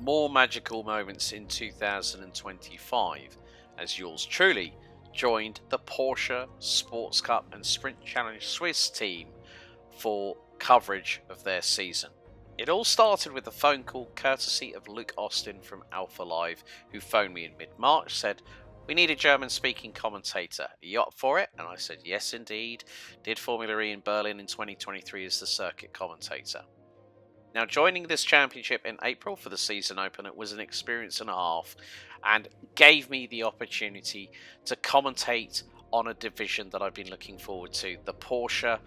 more magical moments in 2025 as yours truly joined the Porsche Sports Cup and Sprint Challenge Suisse team for coverage of their season. It all started with a phone call courtesy of Luke Austin from Alpha Live, who phoned me in mid-March, said, "We need a German-speaking commentator. Are you up for it?" And I said, yes, indeed. Did Formula E in Berlin in 2023 as the circuit commentator. Now, joining this championship in April for the season opener was an experience and a half and gave me the opportunity to commentate on a division that I've been looking forward to, the Porsche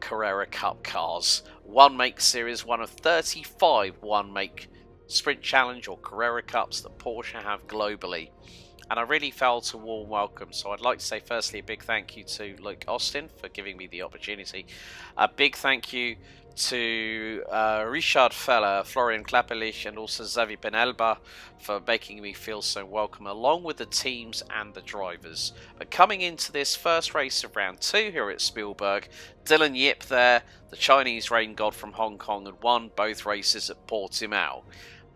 Carrera Cup cars. One make series, one of 35 one make Sprint Challenge or Carrera Cups that Porsche have globally. And I really felt a warm welcome. So I'd like to say firstly a big thank you to Luke Austin for giving me the opportunity. A big thank you to Richard Feller, Florian Klapperlich and also Xavi Penelba for making me feel so welcome, along with the teams and the drivers. But coming into this first race of round 2 here at Spielberg, Dylan Yip there, the Chinese rain god from Hong Kong, had won both races at Portimao.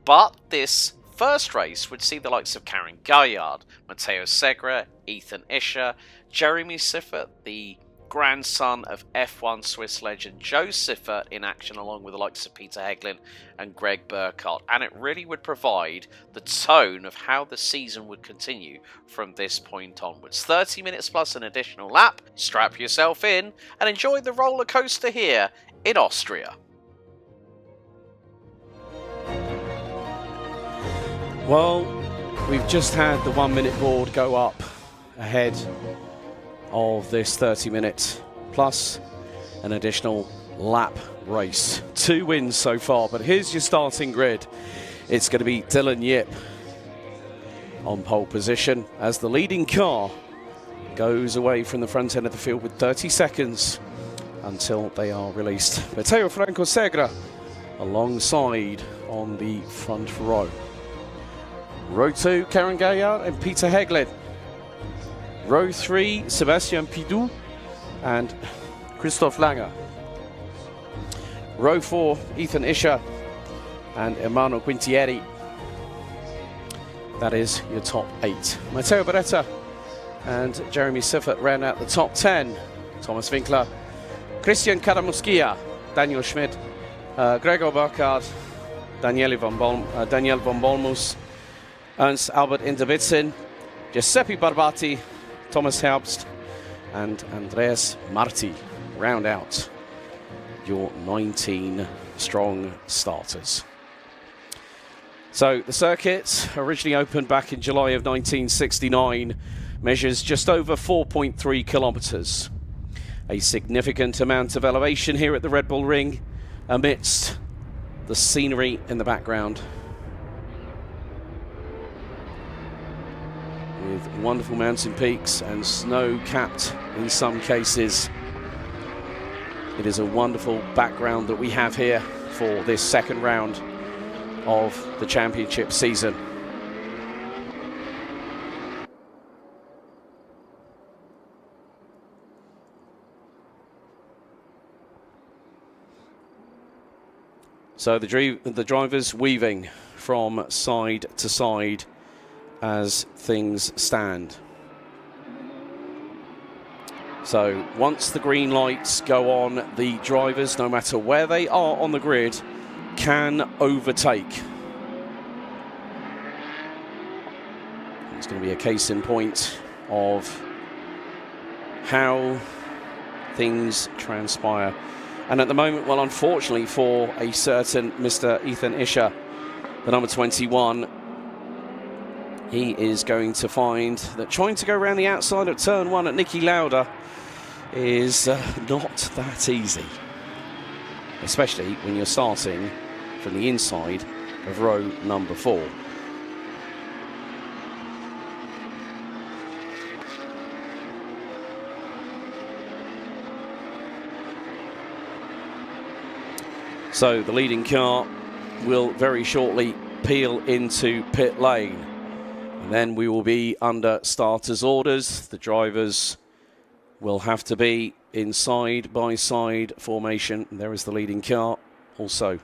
But this first race would see the likes of Karen Gaillard, Matteo Segre, Ethan Isher, Jeremy Siffert, the grandson of F1 Swiss legend Joe Siffert, in action, along with the likes of Peter Heglin and Greg Burkhardt. And it really would provide the tone of how the season would continue from this point onwards. 30 minutes plus an additional lap. Strap yourself in and enjoy the roller coaster here in Austria. Well, we've just had the 1 minute board go up ahead of this 30-minute plus an additional lap race. 2 wins so far, but here's your starting grid. It's going to be Dylan Yip on pole position as the leading car goes away from the front end of the field with 30 seconds until they are released. Matteo Franco Segre alongside on the front row. Row 2, Karen Gaillard and Peter Heglin. Row 3, Sebastian Pidou and Christoph Langer. Row 4, Ethan Isher and Emmanuel Quintieri. That is your top 8. Matteo Beretta and Jeremy Siffert round out the top 10. Thomas Winkler, Christian Karamuskia, Daniel Schmidt, Gregor Burkhardt, Daniel von Bolmus, Ernst Albert Inderbitzen, Giuseppe Barbati, Thomas Herbst and Andreas Marti round out your 19 strong starters. So the circuit, originally opened back in July of 1969, measures just over 4.3 kilometers. A significant amount of elevation here at the Red Bull Ring amidst the scenery in the background, with wonderful mountain peaks and snow-capped in some cases. It is a wonderful background that we have here for this second round of the championship season. So the drivers weaving from side to side as things stand. So once the green lights go on, the drivers, no matter where they are on the grid, can overtake. It's going to be a case in point of how things transpire. And at the moment, well, unfortunately for a certain Mr. Ethan Isher, the number 21, he is going to find that trying to go around the outside of turn 1 at Niki Lauda is not that easy, especially when you're starting from the inside of row number 4. So the leading car will very shortly peel into pit lane. And then we will be under starters' orders. The drivers will have to be in side-by-side formation. There is the leading car. Also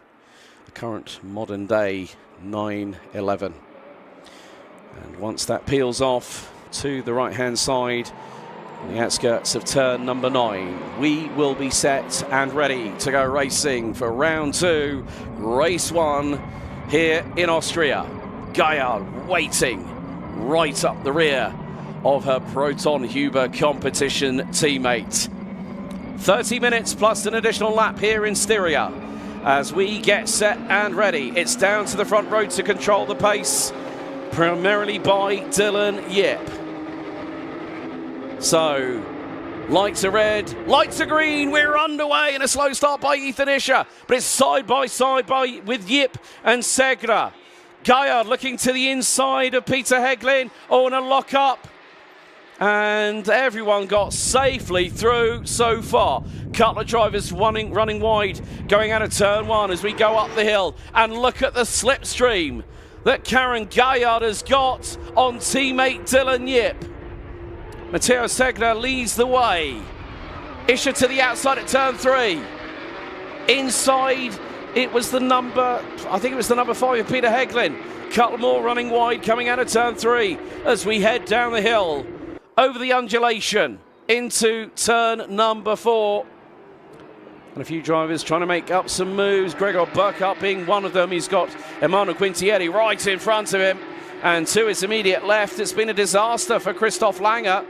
the current modern day 911. And once that peels off to the right hand side, on the outskirts of turn number 9, we will be set and ready to go racing for round 2, race 1 here in Austria. Gaillard waiting right up the rear of her Proton Huber competition teammate. 30 minutes plus an additional lap here in Styria as we get set and ready. It's down to the front row to control the pace, primarily by Dylan Yip. So, lights are red, lights are green, we're underway, and a slow start by Ethan Isher, but it's side by side with Yip and Segra. Gaillard looking to the inside of Peter Heglin, and a lock up. And everyone got safely through so far. Couple of drivers running wide, going out of turn 1 as we go up the hill. And look at the slipstream that Karen Gaillard has got on teammate Dylan Yip. Matteo Segner leads the way. Isher to the outside at turn 3. Inside, it was the number 5 of Peter Heglin. Couple more running wide coming out of turn 3 as we head down the hill over the undulation into turn number 4. And a few drivers trying to make up some moves. Gregor Burkhardt being one of them. He's got Emanuele Quintieri right in front of him. And to his immediate left, it's been a disaster for Christoph Langer.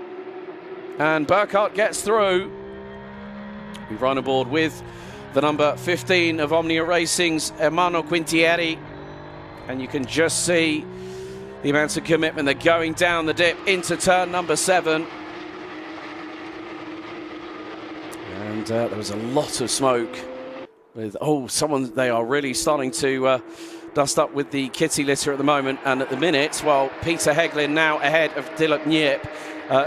And Burkhardt gets through. We run aboard with the number 15 of Omnia Racing's Emanuele Quintieri. And you can just see the amount of commitment. They're going down the dip into turn number 7. And there was a lot of smoke. With they are really starting to dust up with the kitty litter at the moment. And at the minute, well, Peter Heglin now ahead of Dylan Yip,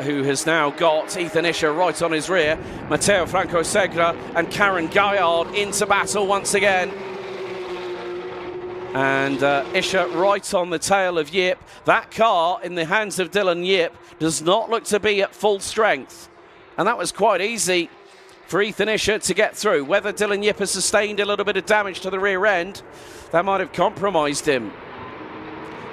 who has now got Ethan Isher right on his rear. Matteo Franco Segra and Karen Gaillard into battle once again. And Isher right on the tail of Yip. That car in the hands of Dylan Yip does not look to be at full strength. And that was quite easy for Ethan Isher to get through. Whether Dylan Yip has sustained a little bit of damage to the rear end, that might have compromised him.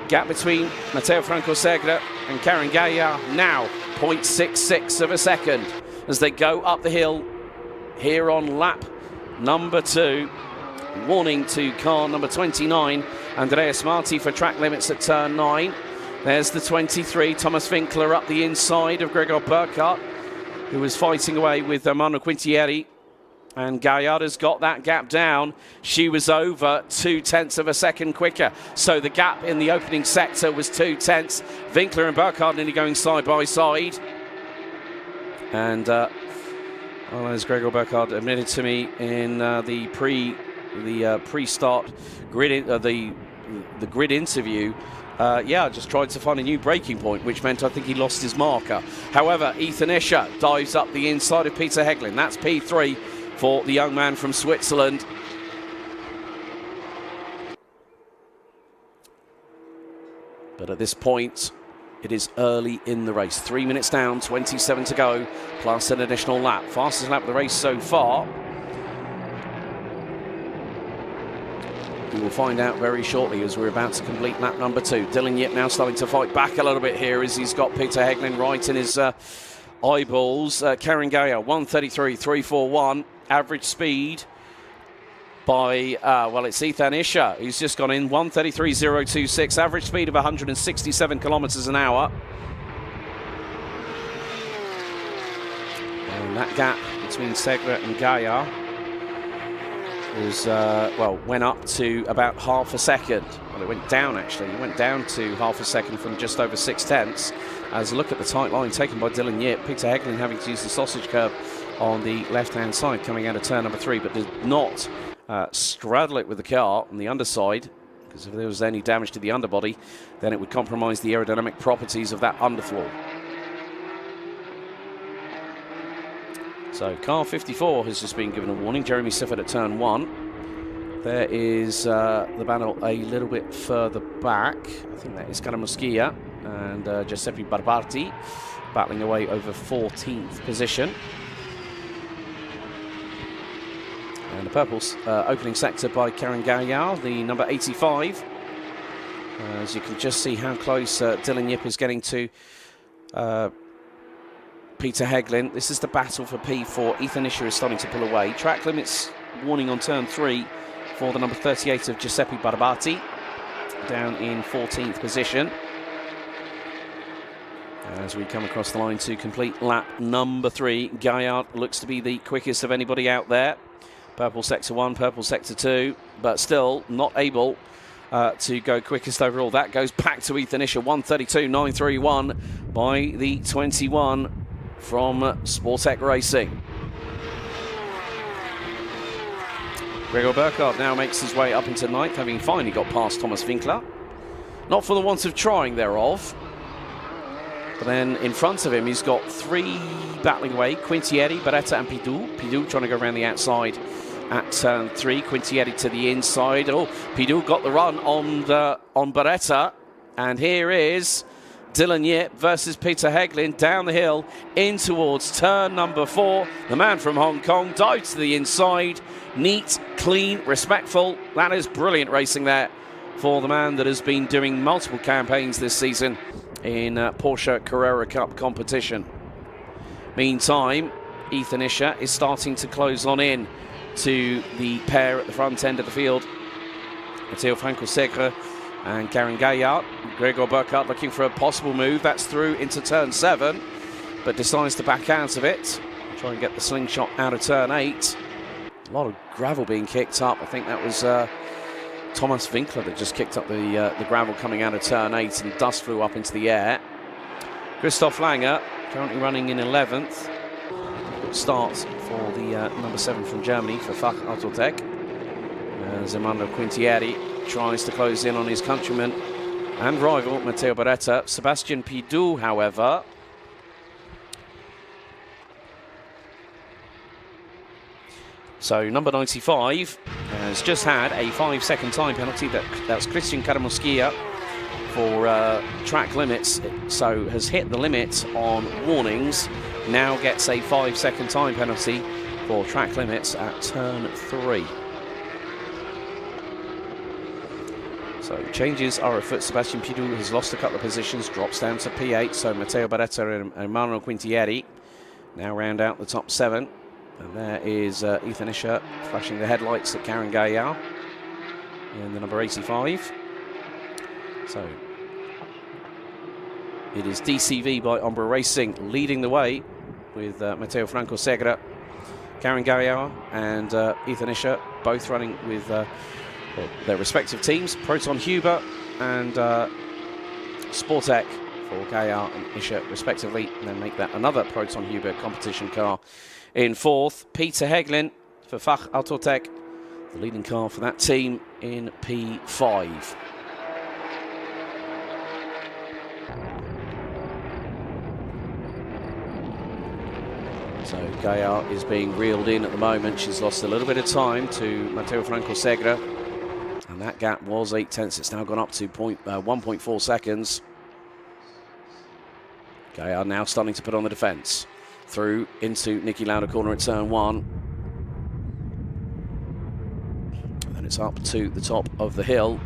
Gap between Matteo Franco Segra and Karen Gaillard now 0.66 of a second as they go up the hill here on lap number 2. Warning to car number 29, Andreas Marti, for track limits at turn 9. There's the 23, Thomas Winkler up the inside of Gregor Burkhardt, who was fighting away with Emanuele Quintieri. And Gaillard has got that gap down. She was over 0.2 of a second quicker. So the gap in the opening sector was 0.2. Winkler and Burkhardt nearly going side by side. And as Gregor Burkhardt admitted to me in the pre-start grid, the grid interview, I just tried to find a new breaking point, which meant I think he lost his marker. However, Ethan Isher dives up the inside of Peter Heglin. That's P3 for the young man from Switzerland. But at this point, it is early in the race. 3 minutes down, 27 to go, plus an additional lap. Fastest lap of the race so far. We will find out very shortly as we're about to complete lap number 2. Dylan Yip now starting to fight back a little bit here as he's got Peter Heglin right in his eyeballs. Karen Gaillard, 1:33.341. Average speed by, it's Ethan Isher, who's just gone in, 1:33.026. Average speed of 167 kilometers an hour. And that gap between Segra and Gaillard was, went up to about half a second. Well, it went down actually. It went down to half a second from just over 0.6. As a look at the tight line taken by Dylan Yip, Peter Heglin having to use the sausage curve on the left-hand side coming out of turn number 3, but did not straddle it with the car on the underside, because if there was any damage to the underbody, then it would compromise the aerodynamic properties of that underfloor. So car 54 has just been given a warning. Jeremy Sifford at turn 1. There is the battle a little bit further back. I think that is Caramuschia and Giuseppe Barbarti battling away over 14th position. And the purple opening sector by Karen Gaillard, the number 85. As you can just see how close Dylan Yip is getting to Peter Heglin. This is the battle for P4. Ethan Isher is starting to pull away. Track limits warning on turn 3 for the number 38 of Giuseppe Barbati, down in 14th position. As we come across the line to complete lap number 3, Gaillard looks to be the quickest of anybody out there. Purple sector 1, purple sector 2, but still not able to go quickest overall. That goes back to Ethan Isher, 1:32.931 by the 21 from Sportec Racing. Gregor Burkhardt now makes his way up into 9th, having finally got past Thomas Winkler. Not for the want of trying thereof. But then in front of him, he's got 3 battling away, Quintieri, Barretta and Pidou. Pidou trying to go around the outside at turn 3, Quintieri to the inside. Oh, Pidou got the run on Barretta. And here is Dylan Yip versus Peter Heglin down the hill in towards turn number 4. The man from Hong Kong dives to the inside. Neat, clean, respectful. That is brilliant racing there for the man that has been doing multiple campaigns this season in Porsche Carrera Cup competition. Meantime, Ethan Isher is starting to close on in to the pair at the front end of the field. Matteo Franco-Segre and Karen Gaillard. Gregor Burkhardt looking for a possible move. That's through into turn 7, but decides to back out of it. Try and get the slingshot out of turn 8. A lot of gravel being kicked up. I think that was Thomas Winkler that just kicked up the gravel coming out of turn 8, and dust flew up into the air. Christoph Langer currently running in 11th. Good start for the number 7 from Germany for Fach Autotech. As Emmanuel Quintieri tries to close in on his countryman and rival Matteo Barretta. Sebastian Pidou, however, so number 95 has just had a 5-second time penalty. That's Christian Karamuskia for track limits, so has hit the limit on warnings. Now gets a 5-second time penalty for track limits at turn 3. So changes are afoot. Sebastian Pidou has lost a couple of positions, drops down to P8. So Matteo Barretta and Emmanuel Quintieri now round out the top 7. And there is Ethan Isher flashing the headlights at Karen Gaillard in the number 85. So it is DCV by Umbra Racing leading the way with Matteo Franco-Segre, Karen Gaillard and Ethan Isher both running with their respective teams, Proton Huber and Sportec for Gaillard and Isher respectively, and then make that another Proton Huber competition car in 4th. Peter Heglin for Fach Autotech, the leading car for that team in P5. So Gaillard is being reeled in at the moment. She's lost a little bit of time to Matteo Franco-Segre, and that gap was 0.8. It's now gone up to 1.4 seconds. Gaillard now starting to put on the defence. Through into Niki Lauda corner at turn 1. And then it's up to the top of the hill.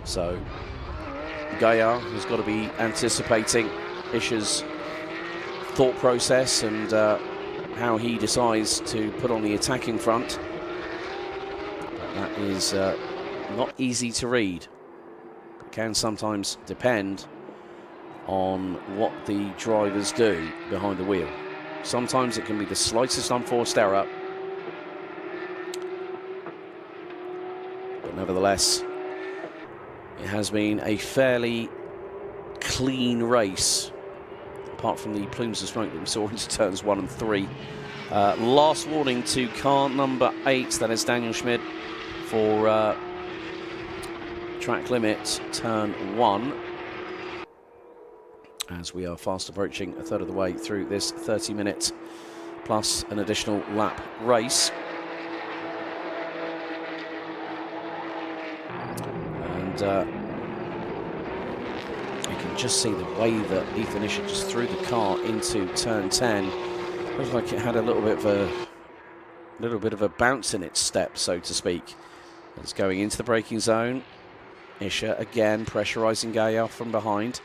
So Gaillard has got to be anticipating Isher's thought process and how he decides to put on the attacking front. That is not easy to read. It can sometimes depend on what the drivers do behind the wheel. Sometimes it can be the slightest unforced error. But nevertheless, it has been a fairly clean race, apart from the plumes of smoke that we saw into turns 1 and 3. Last warning to car number 8, that is Daniel Schmid, for track limit turn 1, as we are fast approaching a third of the way through this 30-minute plus an additional lap race. And just see the way that Ethan Isher just threw the car into turn 10. Looks like it had a little bit of a bounce in its step, so to speak. It's going into the braking zone. Isher again pressurising Gaillard from behind.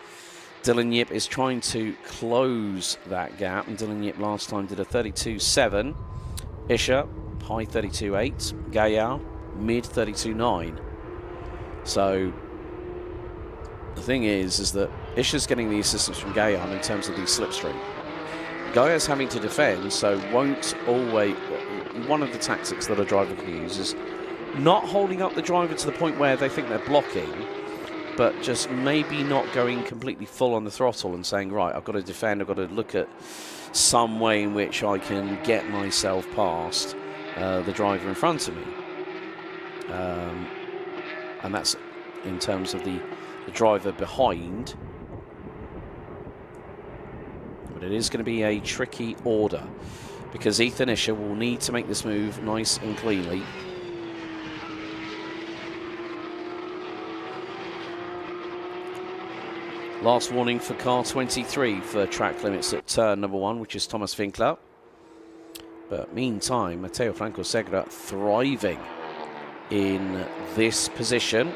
Dylan Yip is trying to close that gap, and Dylan Yip last time did a 32.7. Isher, high 32.8. Gaillard, mid 32.9. So the thing is that Isher's getting the assistance from Gaillard in terms of the slipstream. Gaillard's having to defend, so won't always... One of the tactics that a driver can use is not holding up the driver to the point where they think they're blocking, but just maybe not going completely full on the throttle and saying, right, I've got to defend, I've got to look at some way in which I can get myself past the driver in front of me. And that's in terms of the driver behind. But it is going to be a tricky order, because Ethan Isher will need to make this move nice and cleanly. Last warning for car 23 for track limits at turn number 1, which is Thomas Winkler. But meantime, Matteo Franco Segre thriving in this position,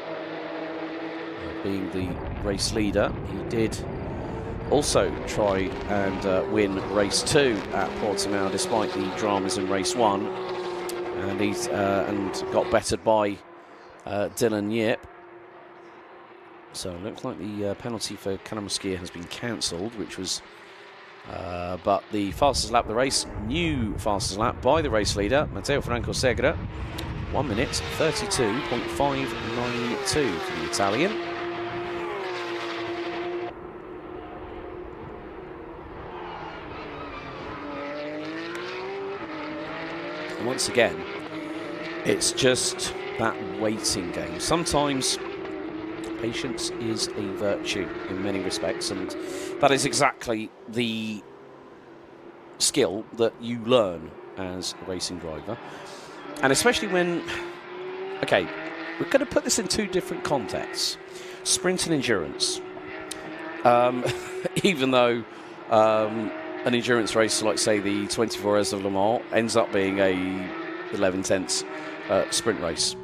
being the race leader. He did also try and win race 2 at Portimao despite the dramas in race 1, and he's got bettered by Dylan Yip. So it looks like the penalty for Karamuskia has been cancelled, which was but the fastest lap of the race, new fastest lap by the race leader Matteo Franco Segre, 1 minute 32.592 for the Italian. And once again, it's just that waiting game. Sometimes patience is a virtue in many respects, and that is exactly the skill that you learn as a racing driver. And especially when, okay, we're going to put this in 2 different contexts, sprint and endurance. Even though an endurance race like, say, the 24 Hours of Le Mans ends up being a 11/10 sprint race.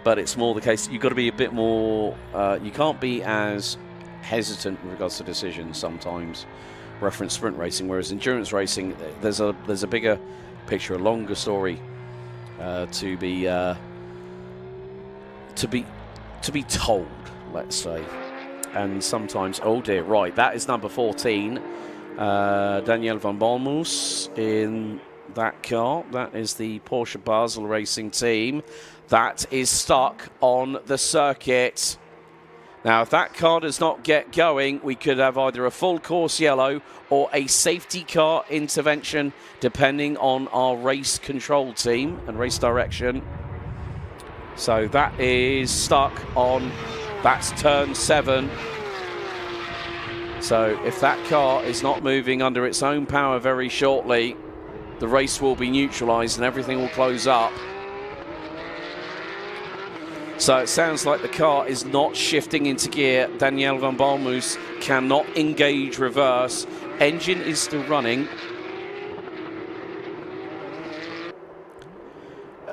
But it's more the case, you've got to be a bit more, you can't be as hesitant with regards to decisions sometimes, reference sprint racing, whereas endurance racing, there's a bigger picture, a longer story to be told, let's say. And sometimes, oh dear, right, that is number 14, Daniel van Balmus in that car. That is the Porsche Basel Racing team. That is stuck on the circuit. Now, if that car does not get going, we could have either a full course yellow or a safety car intervention, depending on our race control team and race direction. So that is stuck on, that's turn 7. So if that car is not moving under its own power very shortly, the race will be neutralised and everything will close up. So it sounds like the car is not shifting into gear. Daniel van Balmus cannot engage reverse. Engine is still running.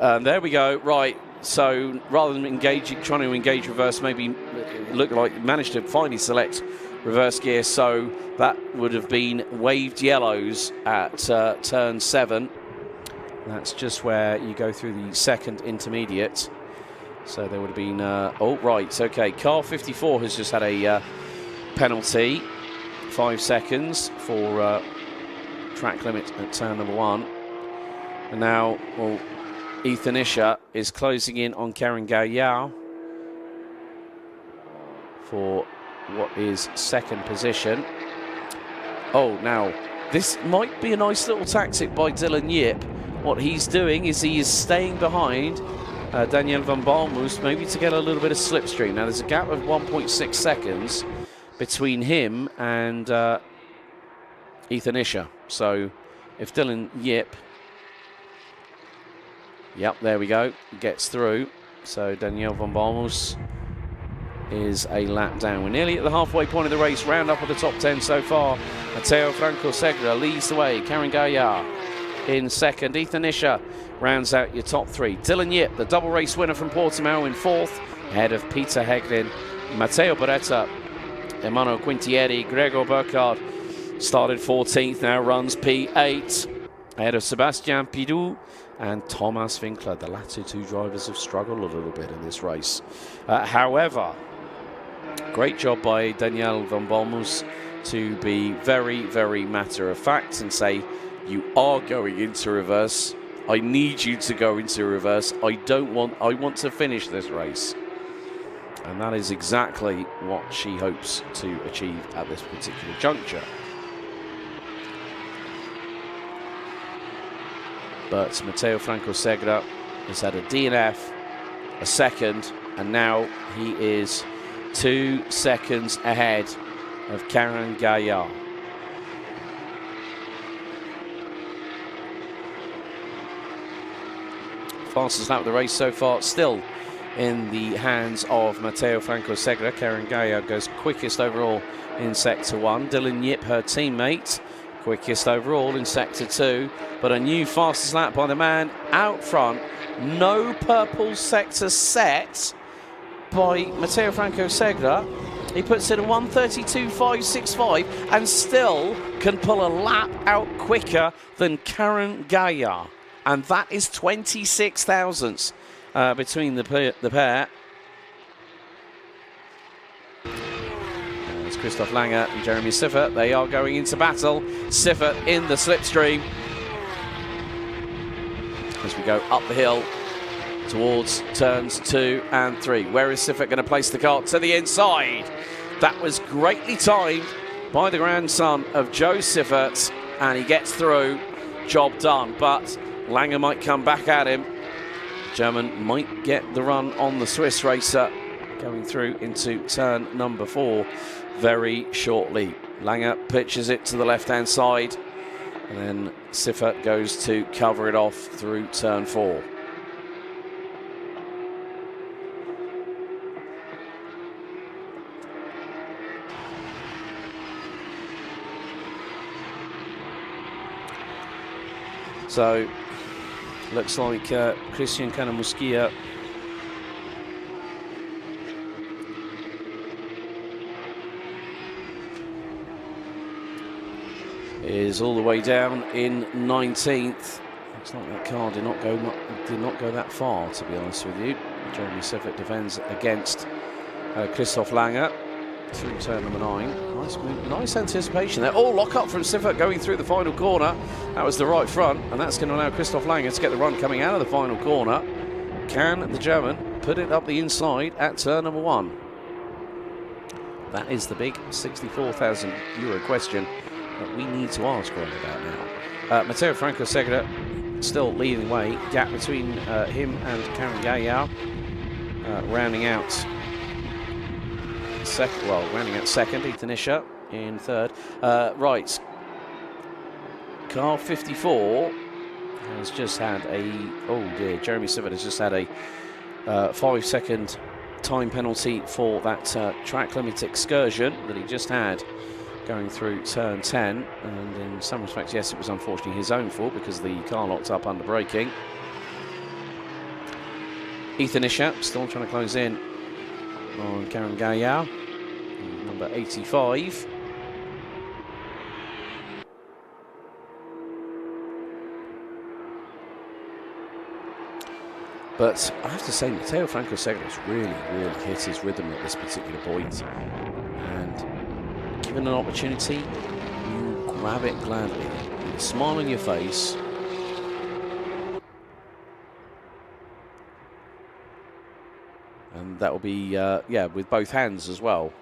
And there we go. Right. So rather than trying to engage reverse, maybe it looked like it managed to finally select reverse gear. So that would have been waved yellows at turn 7. That's just where you go through the second intermediate. So there would have been, oh, right, okay. Car 54 has just had a penalty, 5 seconds for track limit at turn number 1. And now, well, Ethan Isher is closing in on Karen Gaillard for what is second position. Oh, now, this might be a nice little tactic by Dylan Yip. What he's doing is he is staying behind Daniel van Balmus, maybe to get a little bit of slipstream. Now, there's a gap of 1.6 seconds between him and Ethan Isher. So, if Dylan Yip, yep, there we go, gets through. So, Daniel van Balmus is a lap down. We're nearly at the halfway point of the race. Round up of the top 10 so far. Matteo Franco Segre leads the way. Karen Gaillard in second. Ethan Isher rounds out your top 3. Dylan Yip, the double race winner from Portimao, in 4th, ahead of Peter Heglin. Matteo Beretta, Emmanuel Quintieri, Gregor Burkhardt started 14th, now runs P8, ahead of Sebastian Pidou and Thomas Winkler. The latter two drivers have struggled a little bit in this race. However, great job by Daniel van Bolmus to be very, very matter of fact and say, you are going into reverse. I need you to go into reverse. I want to finish this race. And that is exactly what she hopes to achieve at this particular juncture. But Matteo Franco Segre has had a DNF, a second, and now he is 2 seconds ahead of Karen Gaillard. Fastest lap of the race so far, still in the hands of Matteo Franco Segre. Karen Gaillard goes quickest overall in Sector 1. Dylan Yip, her teammate, quickest overall in Sector 2. But a new fastest lap by the man out front. No purple sector set by Matteo Franco Segre. He puts in a 1:32.565 and still can pull a lap out quicker than Karen Gaillard. And that is 26 thousandths between the pair. There's Christoph Langer and Jeremy Siffert. They are going into battle. Siffert in the slipstream as we go up the hill towards turns 2 and 3. Where is Siffert going to place the car? To the inside. That was greatly timed by the grandson of Joe Siffert, and he gets through. Job done, but Langer might come back at him. German might get the run on the Swiss racer going through into turn number 4 very shortly. Langer pitches it to the left-hand side, and then Siffert goes to cover it off through turn 4. So, looks like Christian Canamuskia is all the way down in 19th. Looks like that car did not go that far, to be honest with you. Jeremy Siffert defends against Christoph Langer through turn number 9. Nice move, nice anticipation there. Oh, lock up from Siffert going through the final corner. That was the right front, and that's going to allow Christoph Langer to get the run coming out of the final corner. Can the German put it up the inside at turn number 1? That is the big 64,000 euro question that we need to ask right about now. Matteo Franco Segre still leading the way. Gap between him and Karen Gaillard. Rounding out second, Ethan Isher in third. Right, car 54 has just had Jeremy Siffert has just had a 5-second time penalty for that track limit excursion that he just had going through turn 10, and in some respects, yes, it was unfortunately his own fault because the car locked up under braking. Ethan Isher still trying to close in on Karen Gaillard, number 85. But I have to say, Matteo Franco Segre has really hit his rhythm at this particular point. And given an opportunity, you grab it gladly. With a smile on your face. And that will be, with both hands as well.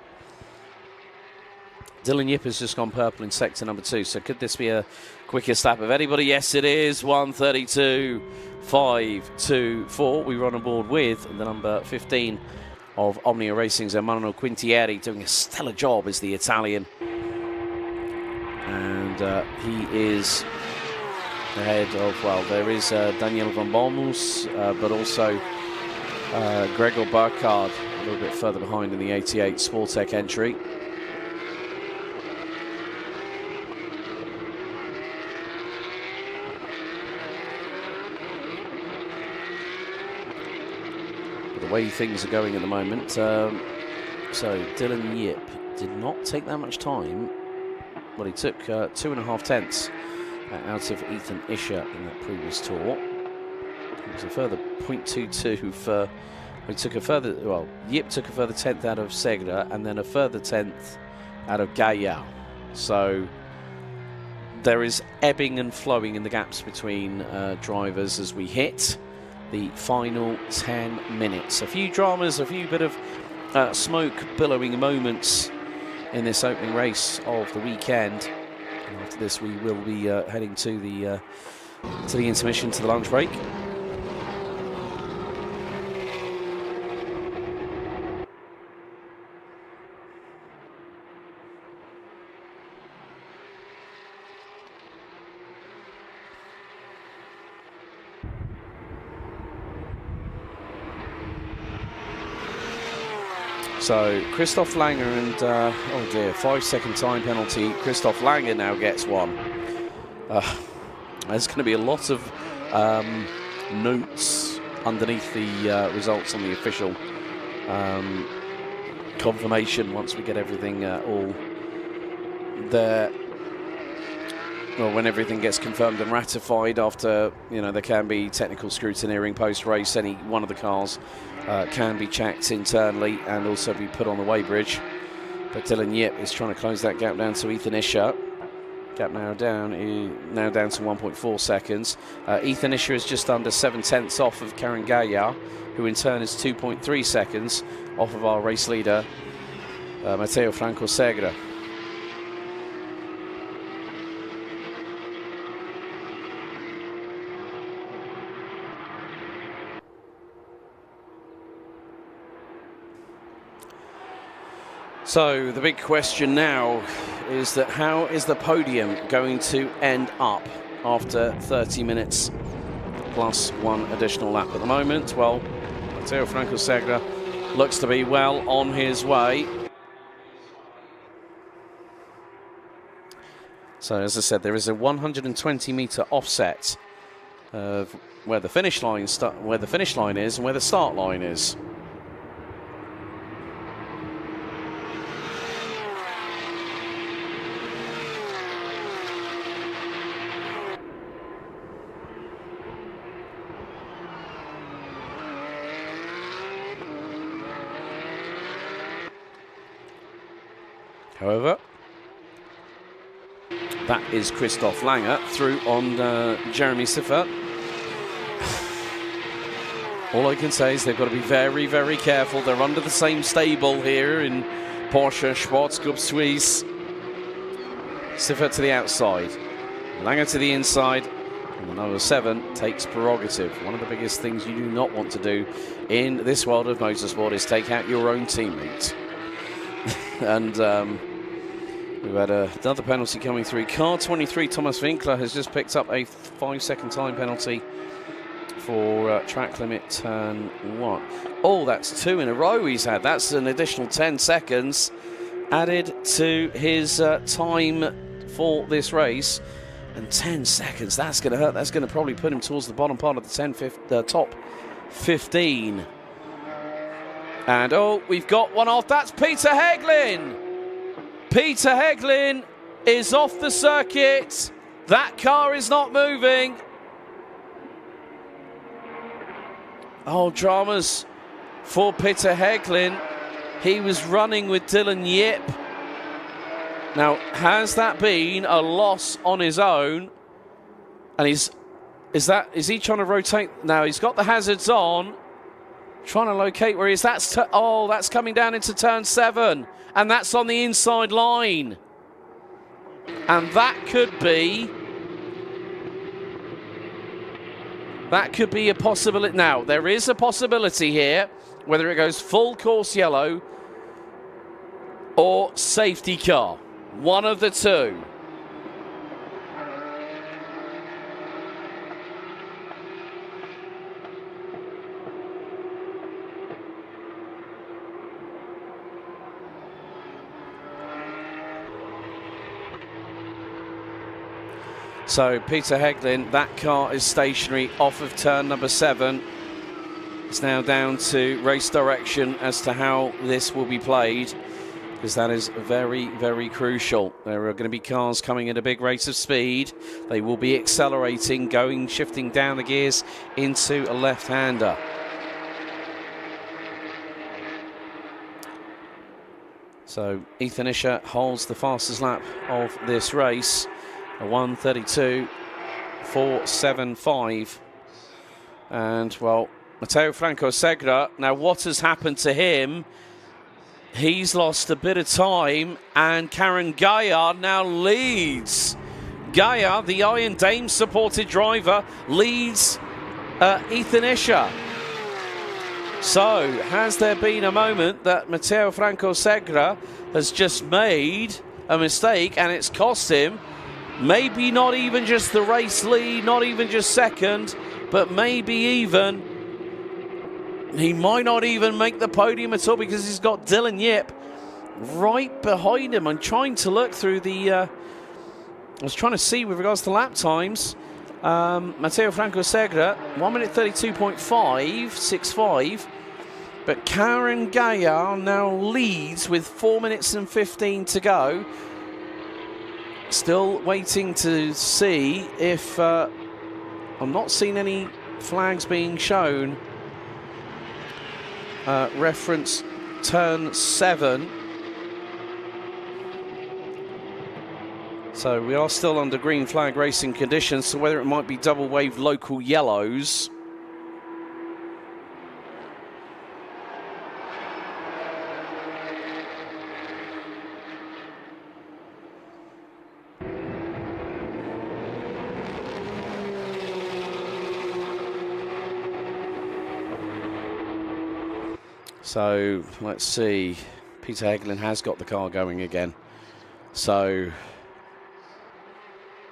Dylan Yip has just gone purple in sector number 2. So could this be a quickest lap of anybody? Yes, it is. 1:32.524. We run on board with the number 15 of Omnia Racing's Emmanuel Quintieri, doing a stellar job as the Italian. And he is ahead of, there is Daniel van Bolmus, but also Gregor Burkhardt little bit further behind in the 88 Sportec entry. But the way things are going at the moment, so Dylan Yip did not take that much time. Well, he took 2.5 tenths out of Ethan Isher in that previous tour. It was a further 0.22 for. He took a further. Well, Yip took a further 10th out of Segre, and then a further 10th out of Gaillard. So there is ebbing and flowing in the gaps between drivers as we hit the final 10 minutes. A few dramas, a few bit of smoke billowing moments in this opening race of the weekend. And after this, we will be heading to the intermission, to the lunch break. So Christoph Langer and, oh dear, 5-second time penalty. Christoph Langer now gets one. There's going to be a lot of notes underneath the results on the official confirmation once we get everything all there. Well, when everything gets confirmed and ratified after, you know, there can be technical scrutineering post-race. Any one of the cars can be checked internally and also be put on the weighbridge. But Dylan Yip is trying to close that gap down to Ethan Isher. Gap now down to 1.4 seconds. Ethan Isher is just under 7 tenths off of Karen Gaillard, who in turn is 2.3 seconds off of our race leader, Matteo Franco Segre. So the big question now is that how is the podium going to end up after 30 minutes plus one additional lap at the moment? Well, Matteo Franco Segre looks to be well on his way. So as I said, there is a 120-meter offset of where the finish line is and where the start line is. However, that is Christoph Langer through on Jeremy Siffert. All I can say is they've got to be very, very careful. They're under the same stable here in Porsche Sports Cup Suisse. Siffert to the outside, Langer to the inside, and the number 7 takes prerogative. One of the biggest things you do not want to do in this world of motorsport is take out your own teammate. And we've had another penalty coming through. Car 23, Thomas Winkler, has just picked up a 5-second time penalty for track limit turn 1. Oh, that's 2 in a row he's had. That's an additional 10 seconds added to his time for this race. And 10 seconds, that's going to hurt. That's going to probably put him towards the bottom part of the top 15. And, oh, we've got one off. That's Peter Heglin. Peter Heglin is off the circuit. That car is not moving. Oh, dramas for Peter Heglin. He was running with Dylan Yip. Now, has that been a loss on his own? And is he trying to rotate? Now, he's got the hazards on. Trying to locate where he is. That's coming down into turn 7, and that's on the inside line. And that could be a possibility. Now, there is a possibility here, whether it goes full course yellow or safety car. One of the two. So Peter Heglin, that car is stationary off of turn number 7. It's now down to race direction as to how this will be played, because that is very, very crucial. There are going to be cars coming at a big rate of speed. They will be accelerating, shifting down the gears into a left-hander. So Ethan Isher holds the fastest lap of this race, a 1:32.475. And, well, Matteo Franco Segre, now what has happened to him? He's lost a bit of time, and Karen Gaillard now leads. Gaillard, the Iron Dame supported driver, leads Ethan Isher. So, has there been a moment that Matteo Franco Segre has just made a mistake and it's cost him maybe not even just the race lead, not even just second, but maybe even he might not even make the podium at all, because he's got Dylan Yip right behind him. I'm trying to look through the I was trying to see with regards to lap times. Matteo Franco Segre, 1:32.565. But Karen Gaillard now leads with 4 minutes and 15 to go. Still waiting to see if I'm not seeing any flags being shown. Reference turn 7. So we are still under green flag racing conditions, so whether it might be double wave local yellows. So let's see. Peter Heglin has got the car going again. So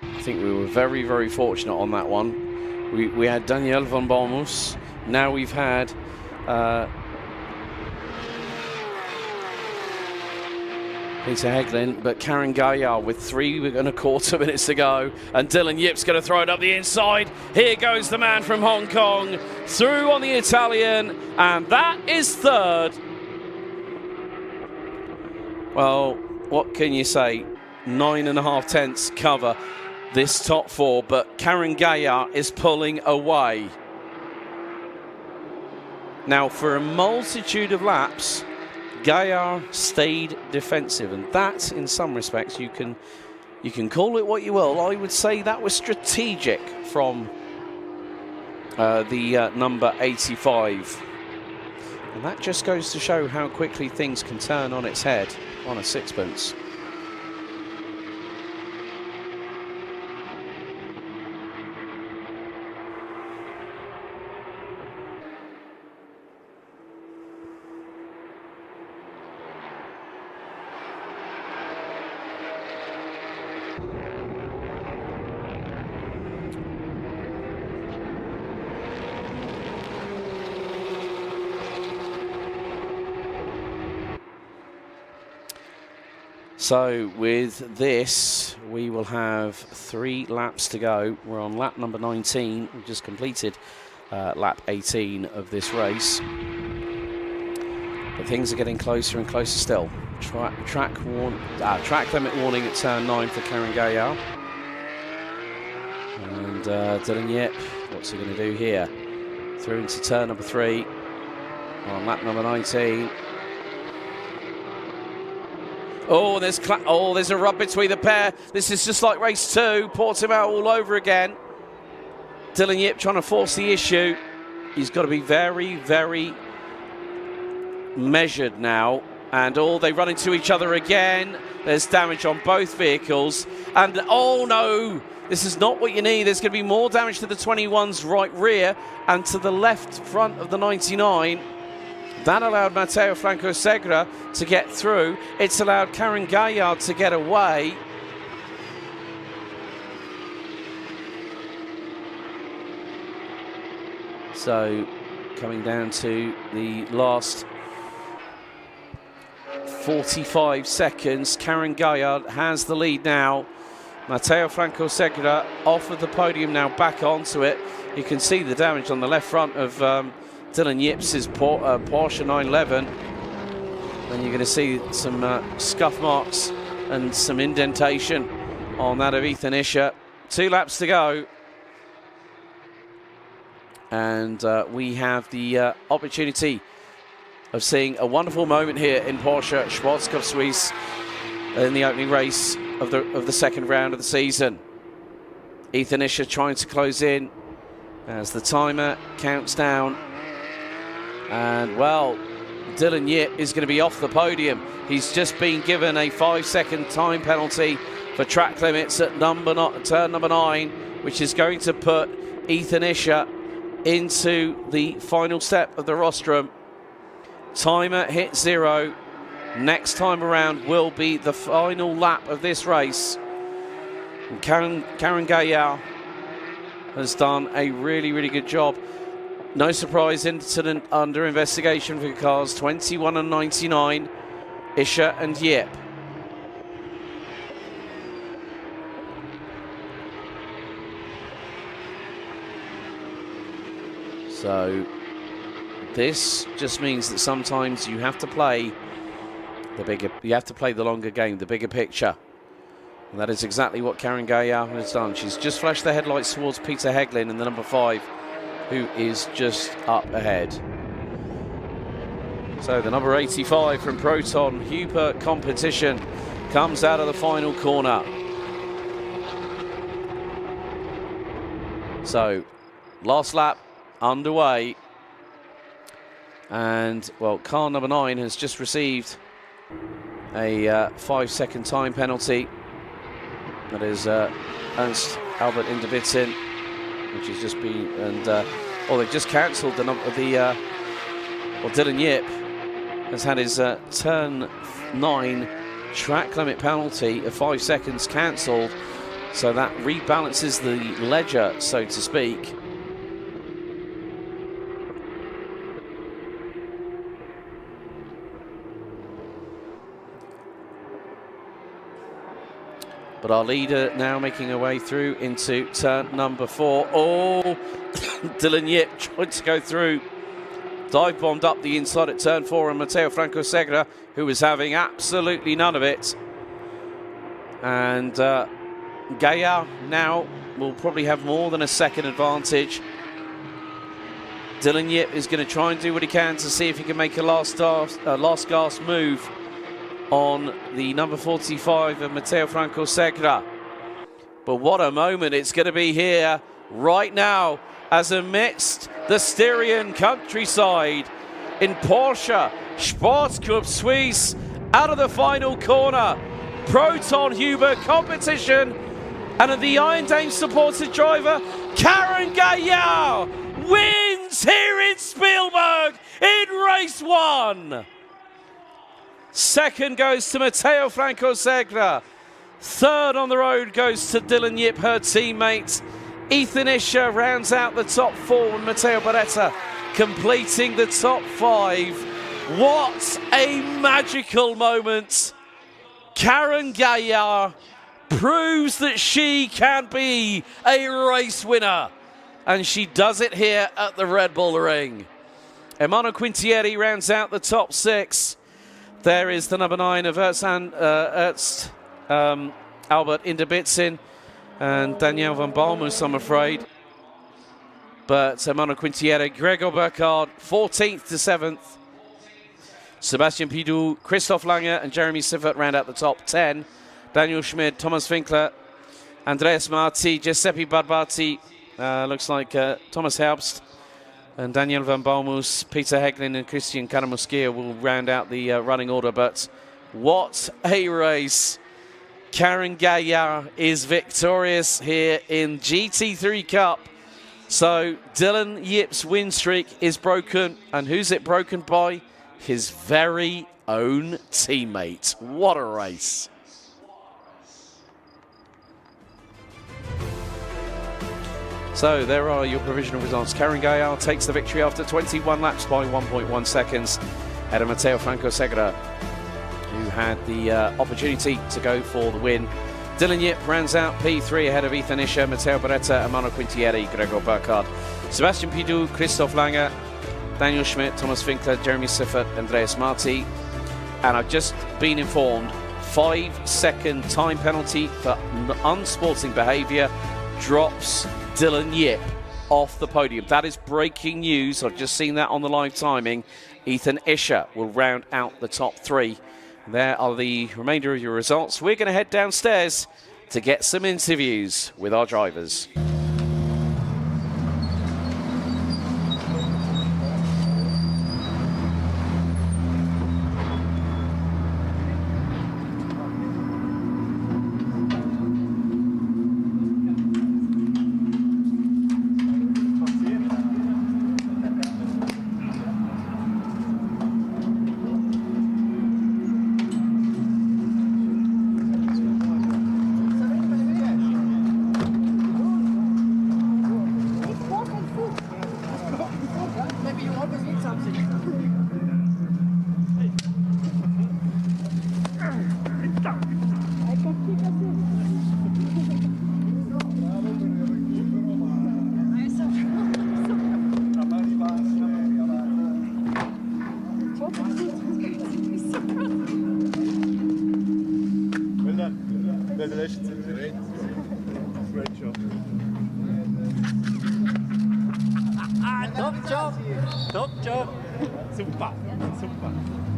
I think we were very, very fortunate on that one. We had Daniel van Balmus. Now we've had Peter Heglin, but Karen Gaillard with 3.25 minutes to go, and Dylan Yip's going to throw it up the inside. Here goes the man from Hong Kong, through on the Italian, and that is third. Well, what can you say? 9.5 tenths cover this top 4, but Karen Gaillard is pulling away. Now, for a multitude of laps, Gaillard stayed defensive, and that, in some respects, you can call it what you will. I would say that was strategic from the number 85, and that just goes to show how quickly things can turn on its head on a sixpence. So with this, we will have 3 laps to go. We're on lap number 19. We've just completed lap 18 of this race. But things are getting closer and closer still. Track limit warning at turn 9 for Karen Gaillard. And Dylan Yip, what's he going to do here? Through into turn number 3 on lap number 19. Oh, there's a rub between the pair. This is just like race 2. Portimao all over again. Dylan Yip trying to force the issue. He's got to be very, very measured now. And they run into each other again. There's damage on both vehicles. And oh no, this is not what you need. There's going to be more damage to the 21's right rear and to the left front of the 99. That allowed Matteo Franco Segre to get through. It's allowed Karen Gaillard to get away. So coming down to the last 45 seconds, Karen Gaillard has the lead now. Matteo Franco Segura off of the podium now, back onto it. You can see the damage on the left front of Dylan Yips's Porsche 911. And you're going to see some scuff marks and some indentation on that of Ethan Isher. 2 laps to go. And we have the opportunity of seeing a wonderful moment here in Porsche Sports Cup Suisse in the opening race of the second round of the season. Ethan Isher trying to close in as the timer counts down. And, well, Dylan Yip is going to be off the podium. He's just been given a 5-second time penalty for track limits at turn number 9, which is going to put Ethan Isher into the final step of the rostrum. Timer hit 0. Next time around will be the final lap of this race. And Karen Gaillard has done a really, really good job. No surprise incident under investigation for cars 21 and 99, Isher and Yip. So this just means that sometimes you have to play the longer game, the bigger picture. And that is exactly what Karen Gaillard has done. She's just flashed the headlights towards Peter Heglin in the number 5, who is just up ahead. So the number 85 from Proton Huber Competition comes out of the final corner. So last lap underway. And, well, car number 9 has just received a 5-second time penalty. That is Ernst Albert Inderbitzin, which has just been, and they've just cancelled Dylan Yip has had his turn 9 track limit penalty of 5 seconds cancelled, so that rebalances the ledger, so to speak. But our leader now making her way through into turn number 4. Oh, Dylan Yip tried to go through. Dive bombed up the inside at turn 4, and Matteo Franco Segura, who was having absolutely none of it. And Gaillard now will probably have more than a second advantage. Dylan Yip is going to try and do what he can to see if he can make a last gasp move on the number 45 of Matteo Franco Segura. But what a moment it's going to be here right now, as amidst the Styrian countryside in Porsche Sports Cup Suisse, out of the final corner, Proton Huber Competition, and the Iron Dame supported driver Karen Gaillard wins here in Spielberg in race 1. Second goes to Matteo Franco Segura. Third on the road goes to Dylan Yip, her teammate. Ethan Isher rounds out the top 4, and Matteo Beretta completing the top 5. What a magical moment. Karen Gaillard proves that she can be a race winner, and she does it here at the Red Bull Ring. Emmanuel Quintieri rounds out the top 6. There is the number 9 of Ernst Albert Inderbitzin and Daniel van Balmus, I'm afraid. But Emmanuel Quintieri, Gregor Burkhardt, 14th to 7th. Sebastian Pidou, Christoph Lange and Jeremy Siffert round out the top 10. Daniel Schmid, Thomas Winkler, Andreas Marti, Giuseppe Barbati, looks like Thomas Herbst, and Daniel van Balmus, Peter Heglin and Christian Karamuskia will round out the running order. But what a race. Karen Gaillard is victorious here in GT3 Cup. So Dylan Yip's win streak is broken. And who's it broken by? His very own teammate. What a race. So there are your provisional results. Karen Gaillard takes the victory after 21 laps by 1.1 seconds ahead of Matteo Franco Segura, who had the opportunity to go for the win Dylan Yip rounds out P3 ahead of Ethan Isher, Matteo Beretta, Emmanuel Quintieri, Gregor Burkhardt, Sebastian Pidou, Christoph Lange, Daniel Schmidt, Thomas Winkler, Jeremy Siffert, Andreas Marti. And I've just been informed 5-second time penalty for unsporting behaviour drops Dylan Yip off the podium. That is breaking news. I've just seen that on the live timing. Ethan Isher will round out the top 3. There are the remainder of your results. We're going to head downstairs to get some interviews with our drivers. Top job, super, super.